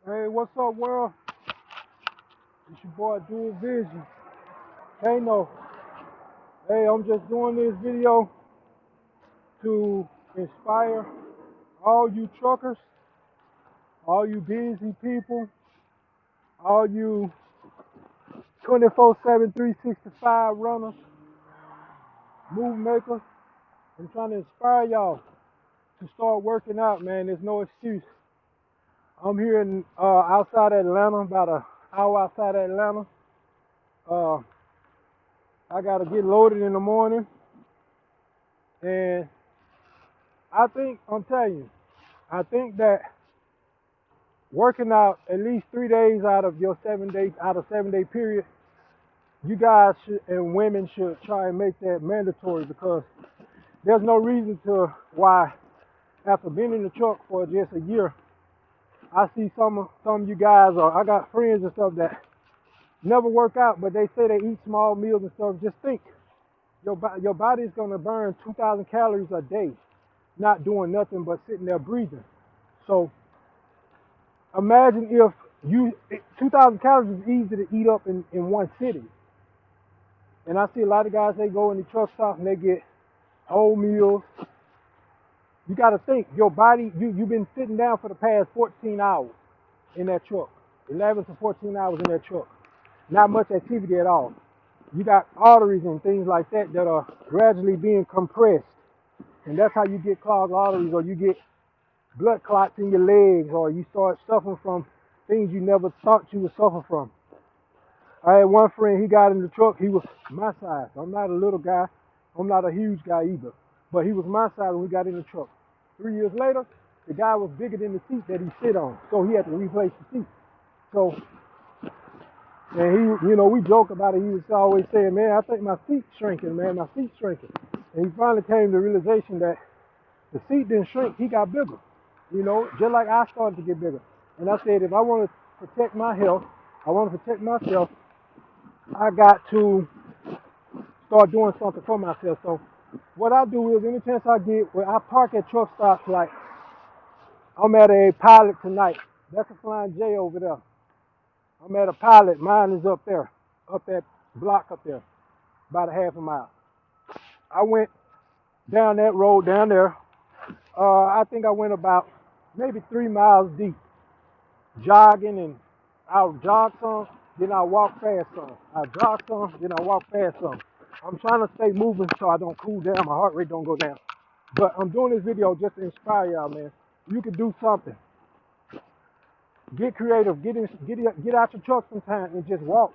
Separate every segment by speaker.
Speaker 1: Hey, what's up, world? It's your boy Dual Vision. Kano. Hey, I'm just doing this video to inspire all you truckers, all you busy people, all you 24/7, 365 runners, move makers. I'm trying to inspire y'all to start working out, man. There's no excuse. I'm here in outside Atlanta, about an hour outside Atlanta. Uh, I gotta get loaded in the morning, and I'm telling you, I think that working out at least 3 days out of your 7 day out of 7 day period, you guys should and women should try and make that mandatory because there's no reason to why after being in the truck for just a year, I see some of you guys or I got friends and stuff that never work out, but they say they eat small meals and stuff. Just think, your body is gonna burn 2,000 calories a day, not doing nothing but sitting there breathing. So imagine if 2,000 calories is easy to eat up in one sitting. And I see a lot of guys, they go in the truck stop and they get whole meals. You got to think, your body, you've been sitting down for the past 14 hours in that truck, 11 to 14 hours in that truck. Not much activity at all. You got arteries and things like that that are gradually being compressed. And that's how you get clogged arteries or you get blood clots in your legs or you start suffering from things you never thought you would suffer from. I had one friend, he got in the truck, he was my size. I'm not a little guy, I'm not a huge guy either. But he was my size when we got in the truck. 3 years later, the guy was bigger than the seat that he sit on, so he had to replace the seat. So, and we joke about it. He was always saying, man, I think my seat's shrinking, man, my seat's shrinking. And he finally came to the realization that the seat didn't shrink, he got bigger. Just like I started to get bigger. And I said, if I want to protect my health, I want to protect myself, I got to start doing something for myself. So what I do is any chance I get, where I park at truck stops, like I'm at a Pilot tonight. That's a Flying J over there. I'm at a Pilot. Mine is up there, up that block up there, about a half a mile. I went down that road down there. I think I went about maybe 3 miles deep, jogging, and I'll jog some, then I'll walk fast some. I'll jog some, then I'll walk fast some. I'm trying to stay moving so I don't cool down, my heart rate don't go down. But I'm doing this video just to inspire y'all, man. You can do something. Get creative. Get out your truck sometime and just walk.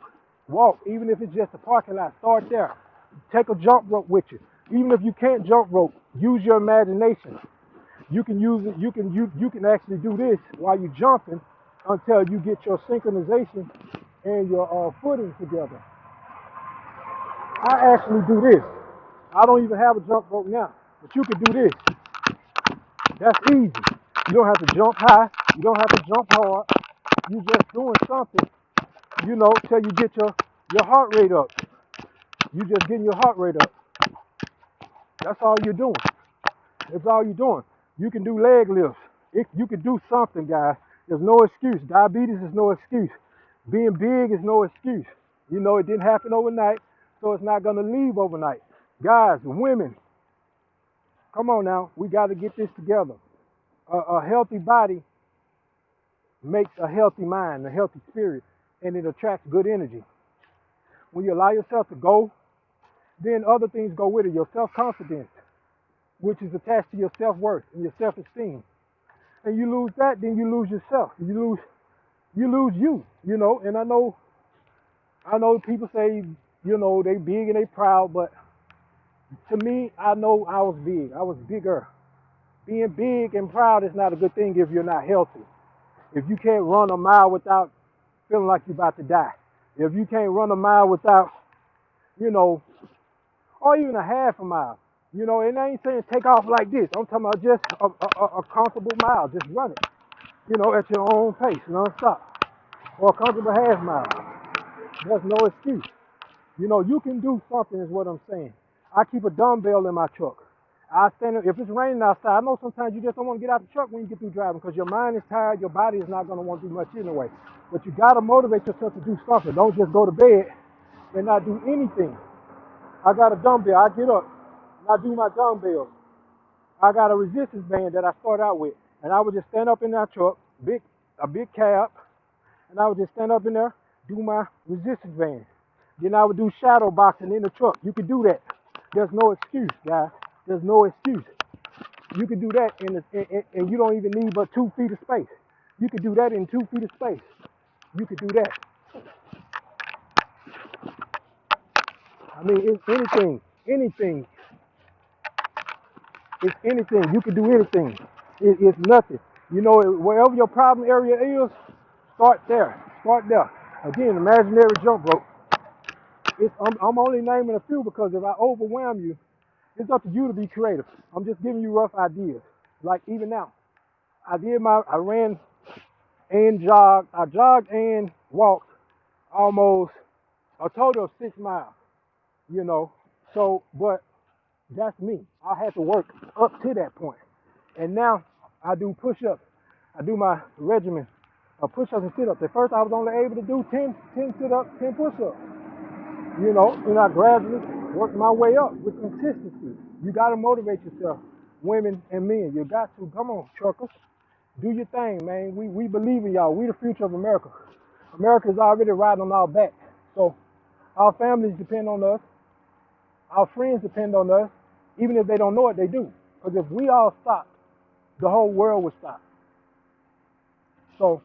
Speaker 1: Walk, even if it's just a parking lot. Start there. Take a jump rope with you. Even if you can't jump rope, use your imagination. You can use it. You can actually do this while you're jumping until you get your synchronization and your footing together. I actually do this. I don't even have a jump rope now, but you can do this. That's easy. You don't have to jump high. You don't have to jump hard. You just doing something, till you get your heart rate up. You just getting your heart rate up. That's all you're doing. That's all you're doing. You can do leg lifts. You can do something, guys. There's no excuse. Diabetes is no excuse. Being big is no excuse. It didn't happen overnight, so it's not going to leave overnight. Guys, women, come on now. We got to get this together. A healthy body makes a healthy mind, a healthy spirit, and it attracts good energy. When you allow yourself to go, then other things go with it. Your self-confidence, which is attached to your self-worth and your self-esteem. And you lose that, then you lose yourself. You lose you. And I know people say, they big and they proud, but to me, I know I was big. I was bigger. Being big and proud is not a good thing if you're not healthy. If you can't run a mile without feeling like you're about to die. If you can't run a mile without, or even a half a mile. And I ain't saying take off like this. I'm talking about just a comfortable mile. Just run it, at your own pace, non-stop. Or a comfortable half mile. There's no excuse. You can do something is what I'm saying. I keep a dumbbell in my truck. I stand if it's raining outside. I know sometimes you just don't want to get out the truck when you get through driving because your mind is tired, your body is not going to want to do much anyway. But you got to motivate yourself to do something. Don't just go to bed and not do anything. I got a dumbbell. I get up and I do my dumbbells. I got a resistance band that I start out with, and I would just stand up in that truck, a big cab, and I would just stand up in there, do my resistance band. Then I would do shadow boxing in the truck. You could do that. There's no excuse, guys. There's no excuse. You can do that and you don't even need but 2 feet of space. You could do that in 2 feet of space. You could do that. I mean, it's anything. It's anything. You can do anything. It's nothing. You know, wherever your problem area is, start there. Start there. Again, imaginary jump rope. I'm only naming a few because if I overwhelm you, it's up to you to be creative. I'm just giving you rough ideas. Like even now, I ran and jogged. I jogged and walked almost a total of 6 miles. You know, so but that's me. I had to work up to that point. And now I do push-ups. I do my regimen of push-ups and sit-ups. At first I was only able to do 10 sit-ups, 10 push-ups. You know, and I gradually worked my way up with consistency. You got to motivate yourself, women and men. You got to. Come on, truckers. Do your thing, man. We believe in y'all. We the future of America. America is already riding on our back. So our families depend on us. Our friends depend on us. Even if they don't know it, they do. Because if we all stopped, the whole world would stop. So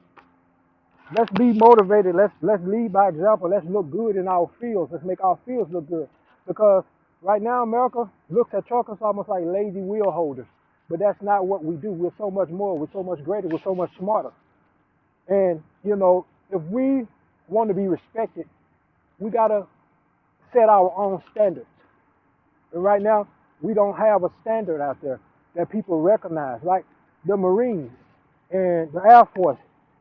Speaker 1: let's be motivated. Let's lead by example. Let's look good in our fields. Let's make our fields look good. Because right now America looks at truckers almost like lazy wheel holders. But that's not what we do. We're so much more. We're so much greater. We're so much smarter. And, you know, if we want to be respected, we got to set our own standards. And right now, we don't have a standard out there that people recognize. Like the Marines and the Air Force,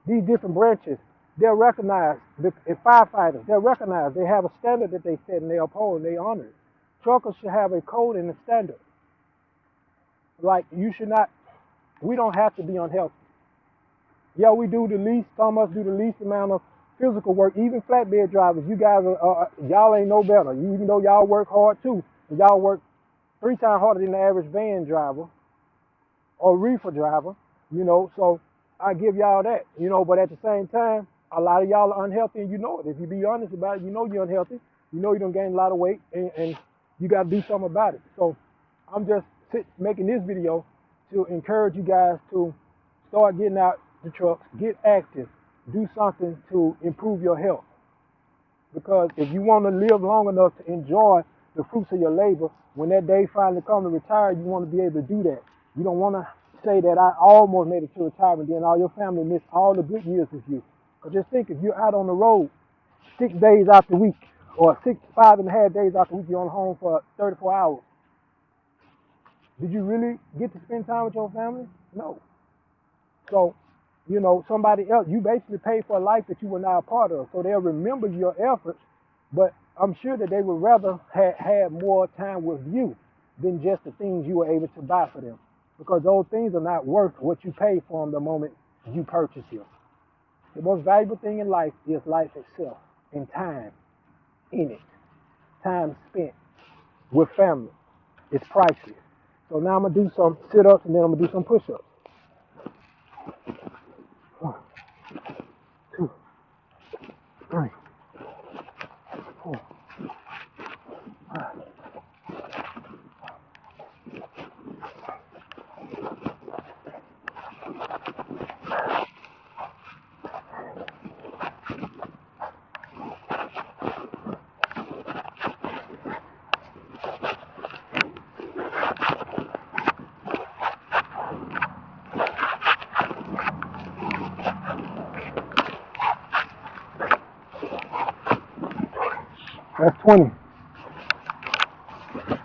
Speaker 1: these different branches, they're recognized. And firefighters, they're recognized. They have a standard that they set and they uphold and they honor it. Truckers should have a code and a standard. Like we don't have to be unhealthy. Yeah, we do the least, some of us do the least amount of physical work. Even flatbed drivers, you guys y'all ain't no better. Even though y'all work hard too. Y'all work 3 times harder than the average van driver or reefer driver, you know, so I give y'all that, you know, but at the same time, a lot of y'all are unhealthy and you know it. If you be honest about it, you know you're unhealthy. You know you done gained a lot of weight and you got to do something about it. So I'm just making this video to encourage you guys to start getting out the trucks, get active, do something to improve your health. Because if you want to live long enough to enjoy the fruits of your labor, when that day finally comes to retire, you want to be able to do that. You don't want to say that I almost made it to retirement, then all your family missed all the good years with you. Because just think, if you're out on the road 6 days out the week, or 5.5 days out the week, you're on home for 34 hours. Did you really get to spend time with your family? No. So, you know, somebody else, you basically paid for a life that you were not a part of. So they'll remember your efforts, but I'm sure that they would rather have had more time with you than just the things you were able to buy for them. Because those things are not worth what you pay for them the moment you purchase them. The most valuable thing in life is life itself and time in it. Time spent with family. It's priceless. So now I'm going to do some sit-ups and then I'm going to do some push-ups. 1, 2, 3, 4, 5. That's 20.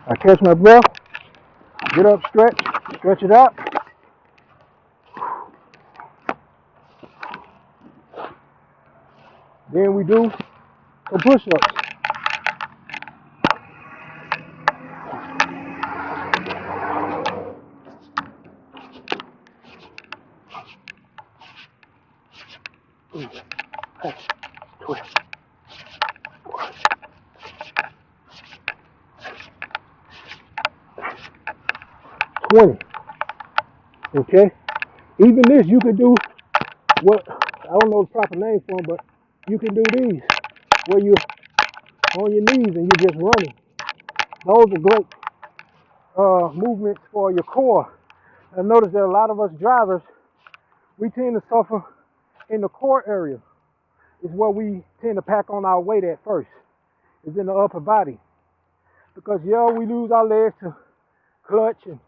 Speaker 1: I catch my breath, get up, stretch it out. Then we do some push-ups. 3, 12, 20. Okay? Even this, you could do what, I don't know the proper name for them, but you can do these where you're on your knees and you're just running. Those are great movements for your core. I notice that a lot of us drivers, we tend to suffer in the core area. Is where we tend to pack on our weight at first. Is in the upper body. Because yeah, we lose our legs to clutch and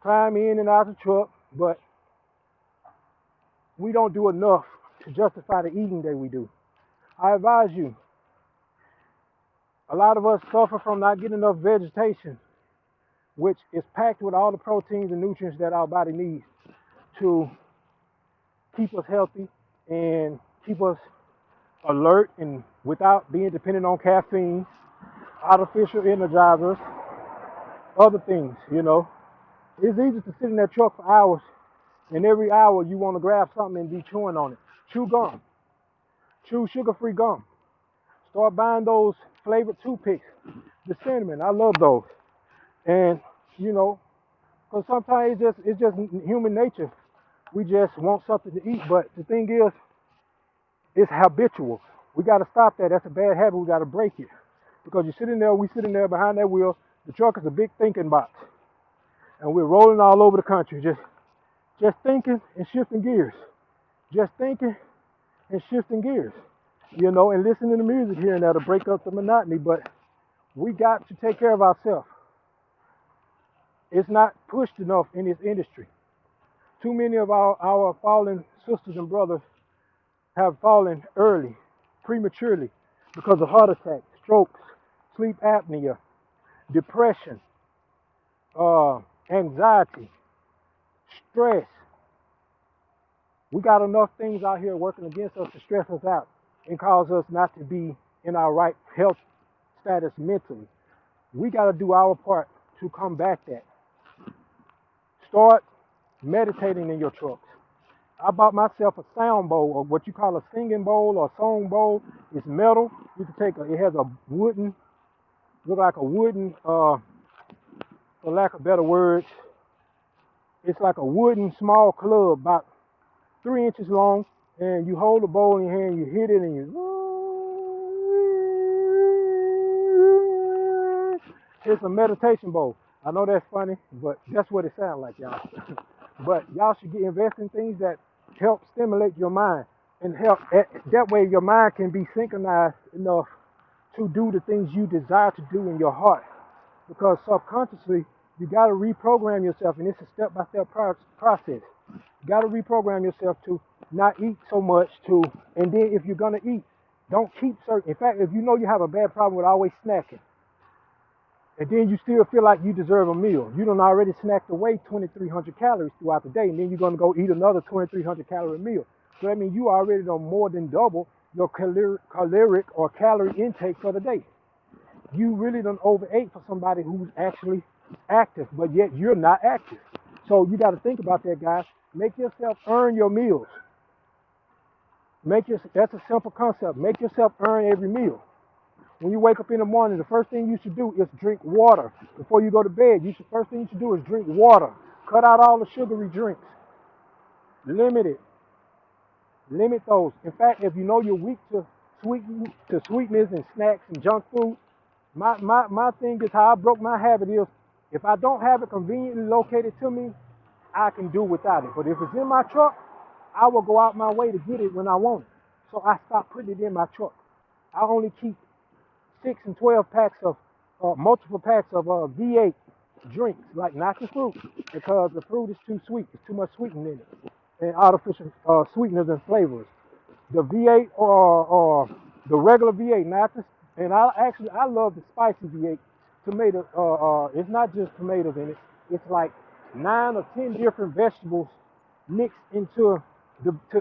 Speaker 1: climb in and out of the truck, but we don't do enough to justify the eating that we do. I advise you, a lot of us suffer from not getting enough vegetation, which is packed with all the proteins and nutrients that our body needs to keep us healthy and keep us alert and without being dependent on caffeine, artificial energizers, other things, you know. It's easy to sit in that truck for hours, and every hour you want to grab something and be chewing on it. Chew gum. Chew sugar-free gum. Start buying those flavored toothpicks. The cinnamon, I love those. And, you know, because sometimes it's just human nature. We just want something to eat, but the thing is, it's habitual. We got to stop that. That's a bad habit. We got to break it. Because you're sitting there, we sitting there behind that wheel. The truck is a big thinking box. And we're rolling all over the country, just thinking and shifting gears. Just thinking and shifting gears. You know, and listening to music here and there to break up the monotony, but we got to take care of ourselves. It's not pushed enough in this industry. Too many of our fallen sisters and brothers have fallen early, prematurely, because of heart attacks, strokes, sleep apnea, depression, anxiety, stress. We got enough things out here working against us to stress us out and cause us not to be in our right health status mentally. We got to do our part to combat that. Start meditating in your trucks. I bought myself a sound bowl, or what you call a singing bowl or song bowl. It's metal. You can take it has a wooden, look like a wooden, for lack of better words, it's like a wooden small club, about 3 inches long, and you hold the bowl in your hand, you hit it, and it's a meditation bowl. I know that's funny, but that's what it sounds like, y'all. But y'all should invest in things that help stimulate your mind and help. That way, your mind can be synchronized enough to do the things you desire to do in your heart. Because subconsciously, you got to reprogram yourself, and it's a step-by-step process. You got to reprogram yourself to not eat so much, and then if you're gonna eat, don't keep certain. In fact, if you know you have a bad problem with always snacking, and then you still feel like you deserve a meal, you done already snacked away 2,300 calories throughout the day, and then you're gonna go eat another 2,300 calorie meal. So that means you already done more than double your caloric or calorie intake for the day. You really done overate for somebody who's actually active, but yet you're not active. So you got to think about that, guys. Make yourself earn your meals. That's a simple concept. Make yourself earn every meal. When you wake up in the morning, the first thing you should do is drink water. Before you go to bed, first thing you should do is drink water. Cut out all the sugary drinks. Limit it. Limit those. In fact, if you know you're weak to sweetness and snacks and junk food, my thing is how I broke my habit is if I don't have it conveniently located to me, I can do without it. But if it's in my truck, I will go out my way to get it when I want it. So I stopped putting it in my truck. I only keep 6 and 12 packs of multiple packs of V8 drinks, like not the fruit, because the fruit is too sweet. It's too much sweetening in it, and artificial sweeteners and flavors. The V8 or the regular V8, not the, and I love the spicy V8 tomato. It's not just tomatoes in it. It's like 9 or 10 different vegetables mixed into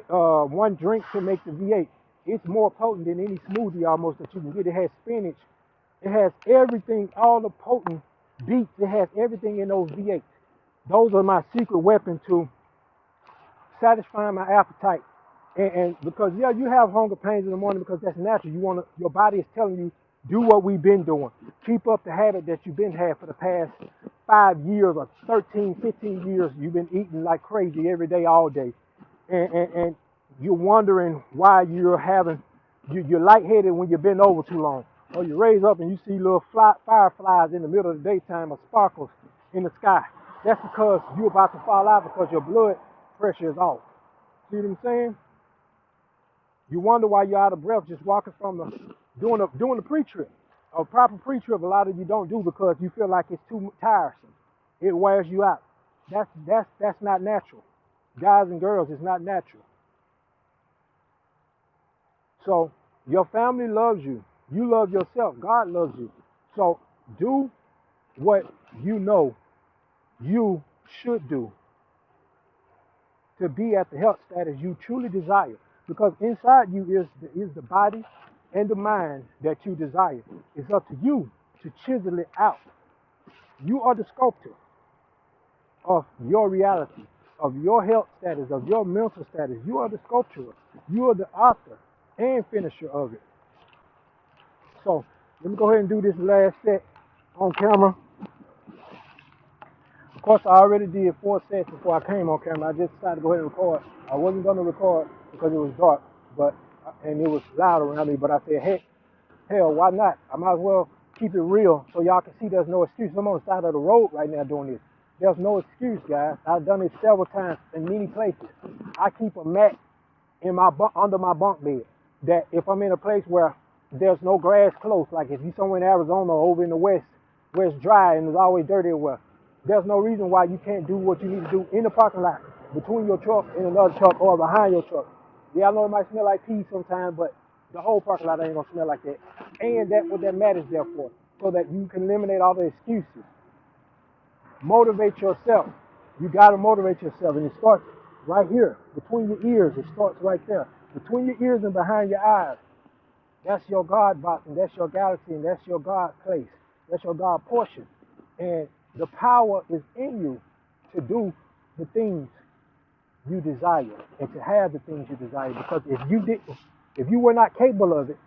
Speaker 1: one drink to make the V8. It's more potent than any smoothie almost that you can get. It has spinach. It has everything, all the potent beets. It has everything in those V8s. Those are my secret weapon to satisfying my appetite And because yeah, you have hunger pains in the morning because that's natural. You want to, your body is telling you do what we've been doing. Keep up the habit that you've been had for the past 5 years or 13, 15 years. You've been eating like crazy every day, all day, and you're wondering why you're lightheaded when you've been over too long, or you raise up and you see little fireflies in the middle of the daytime or sparkles in the sky. That's because you're about to fall out because your blood pressure is off. See what I'm saying? You wonder why you're out of breath just walking from doing the pre-trip. A proper pre-trip, a lot of you don't do because you feel like it's too tiresome. It wears you out. That's not natural. Guys and girls, it's not natural. So your family loves you. You love yourself. God loves you. So do what you know you should do to be at the health status you truly desire. Because inside you is the body and the mind that you desire. It's up to you to chisel it out. You are the sculptor of your reality, of your health status, of your mental status. You are the sculptor. You are the author and finisher of it. So let me go ahead and do this last set on camera. Of course, I already did 4 sets before I came on camera. I just decided to go ahead and record. I wasn't going to record because it was dark, and it was loud around me. But I said, hey, hell, why not? I might as well keep it real so y'all can see there's no excuse. I'm on the side of the road right now doing this. There's no excuse, guys. I've done it several times in many places. I keep a mat in under my bunk bed that if I'm in a place where there's no grass close, like if you're somewhere in Arizona or over in the West where it's dry and there's always dirty everywhere, there's no reason why you can't do what you need to do in the parking lot between your truck and another truck or behind your truck. Yeah, I know it might smell like pee sometimes, but the whole parking lot ain't gonna smell like that. And that's what that mat is there for, so that you can eliminate all the excuses. Motivate yourself. You gotta motivate yourself, and it starts right here between your ears. It starts right there between your ears and behind your eyes. That's your God box, and that's your galaxy, and that's your God place. That's your God portion. And the power is in you to do the things you desire and to have the things you desire. Because if you were not capable of it,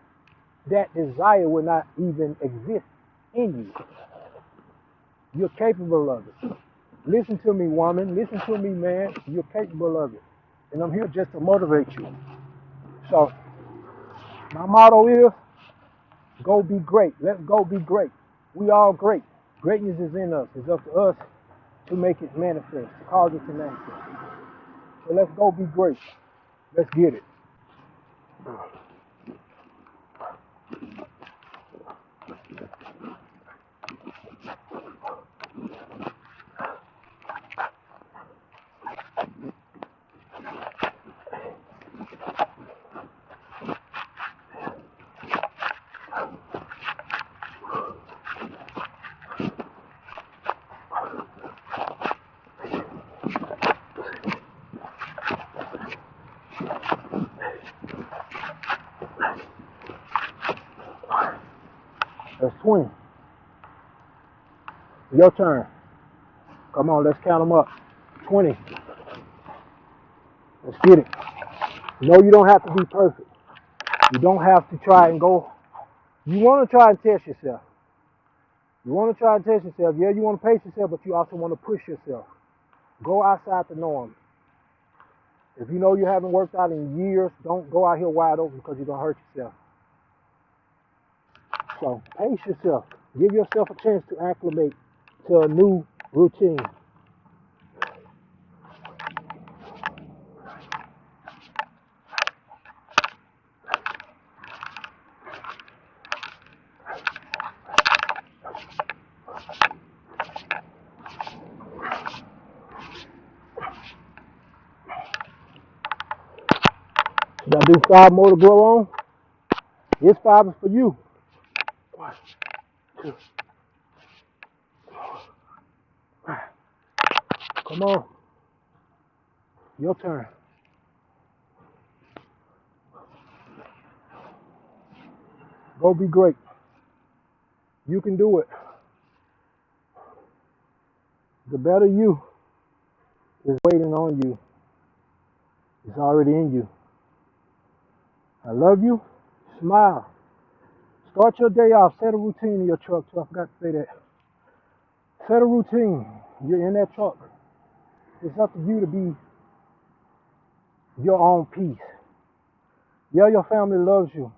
Speaker 1: that desire would not even exist in you. You're capable of it. Listen to me, woman. Listen to me, man. You're capable of it. And I'm here just to motivate you. So my motto is go be great. Let's go be great. We all great. Greatness is in us. It's up to us to make it manifest, to cause it to manifest. So let's go be great. Let's get it. Let's swing. Your turn. Come on, let's count them up. 20. Let's get it. No, you don't have to be perfect. You don't have to try and go. You want to try and test yourself. You want to try and test yourself. Yeah, you want to pace yourself, but you also want to push yourself. Go outside the norm. If you know you haven't worked out in years, don't go out here wide open because you're going to hurt yourself. So pace yourself. Give yourself a chance to acclimate to a new routine. You got to do 5 more to grow on. This 5 is for you. 1, 2, 5. Come on. Your turn. Go be great. You can do it. The better you is waiting on you. It's already in you. I love you. Smile. Start your day off. Set a routine in your truck, too. I forgot to say that. Set a routine. You're in that truck. It's up to you to be your own peace. Yeah, your family loves you,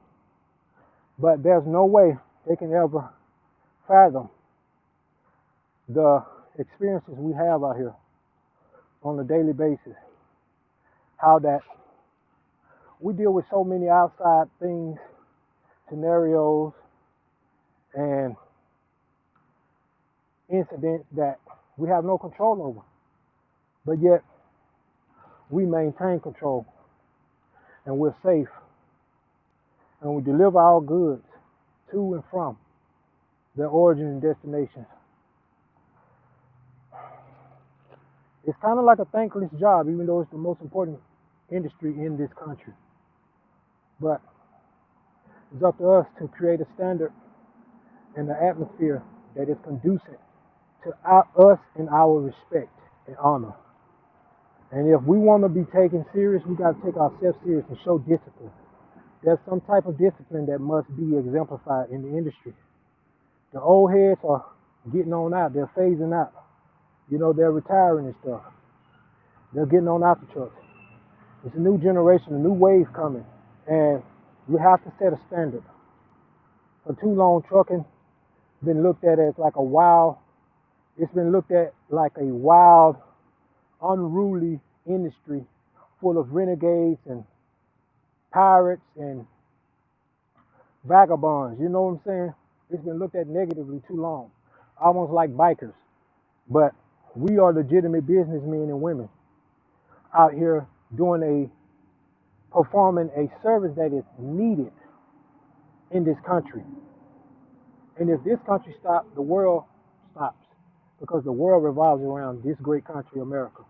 Speaker 1: but there's no way they can ever fathom the experiences we have out here on a daily basis. How that we deal with so many outside things, scenarios, and incidents that we have no control over. But yet, we maintain control and we're safe and we deliver our goods to and from their origin and destinations. It's kind of like a thankless job, even though it's the most important industry in this country. But it's up to us to create a standard and an atmosphere that is conducive to us and our respect and honor. And if we want to be taken serious, we got to take ourselves serious and show discipline. There's some type of discipline that must be exemplified in the industry. The old heads are getting on out. They're phasing out. You know, they're retiring and stuff. They're getting on out the trucks. It's a new generation, a new wave coming. And we have to set a standard. For too long, trucking been looked at as like a wild, it's been looked at like a wild, unruly industry full of renegades and pirates and vagabonds. You know what I'm saying? It's been looked at negatively too long, almost like bikers. But we are legitimate businessmen and women out here performing a service that is needed in this country. And if this country stops, the world stops, because the world revolves around this great country, America.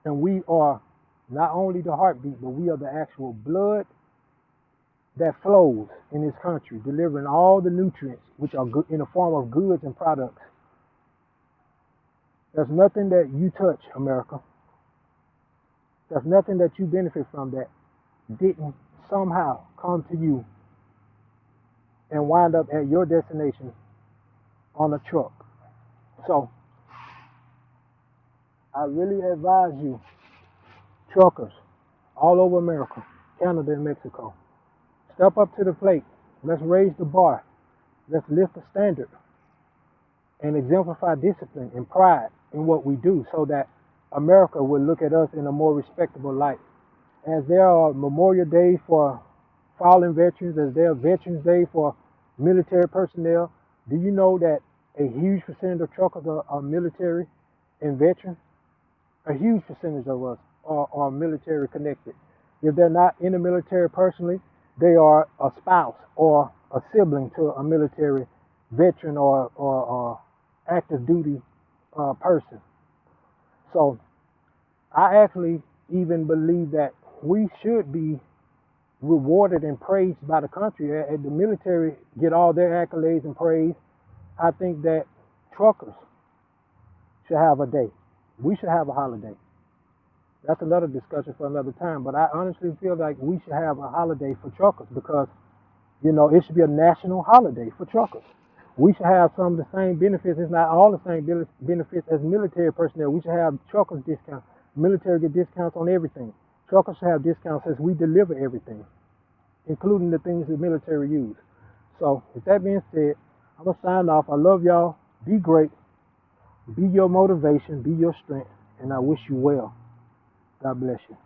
Speaker 1: And we are not only the heartbeat, but we are the actual blood that flows in this country, delivering all the nutrients which are good in the form of goods and products. There's nothing that you touch, America. There's nothing that you benefit from that didn't somehow come to you and wind up at your destination on a truck. So, I really advise you, truckers all over America, Canada and Mexico, step up to the plate. Let's raise the bar. Let's lift the standard and exemplify discipline and pride in what we do, so that America will look at us in a more respectable light. As there are Memorial Day for fallen veterans, as there are Veterans Day for military personnel, do you know that a huge percentage of truckers are military and veterans? A huge percentage of us are military connected. If they're not in the military personally, they are a spouse or a sibling to a military veteran or active duty person. So I actually even believe that we should be rewarded and praised by the country. The military get all their accolades and praise. I think that truckers should have a day. We should have a holiday. That's another discussion for another time. But I honestly feel like we should have a holiday for truckers, because, you know, it should be a national holiday for truckers. We should have some of the same benefits, if not all the same benefits as military personnel. We should have truckers discounts. Military get discounts on everything. Truckers should have discounts as we deliver everything, including the things the military use. So, with that being said, I'm going to sign off. I love y'all. Be great. Be your motivation. Be your strength. And I wish you well. God bless you.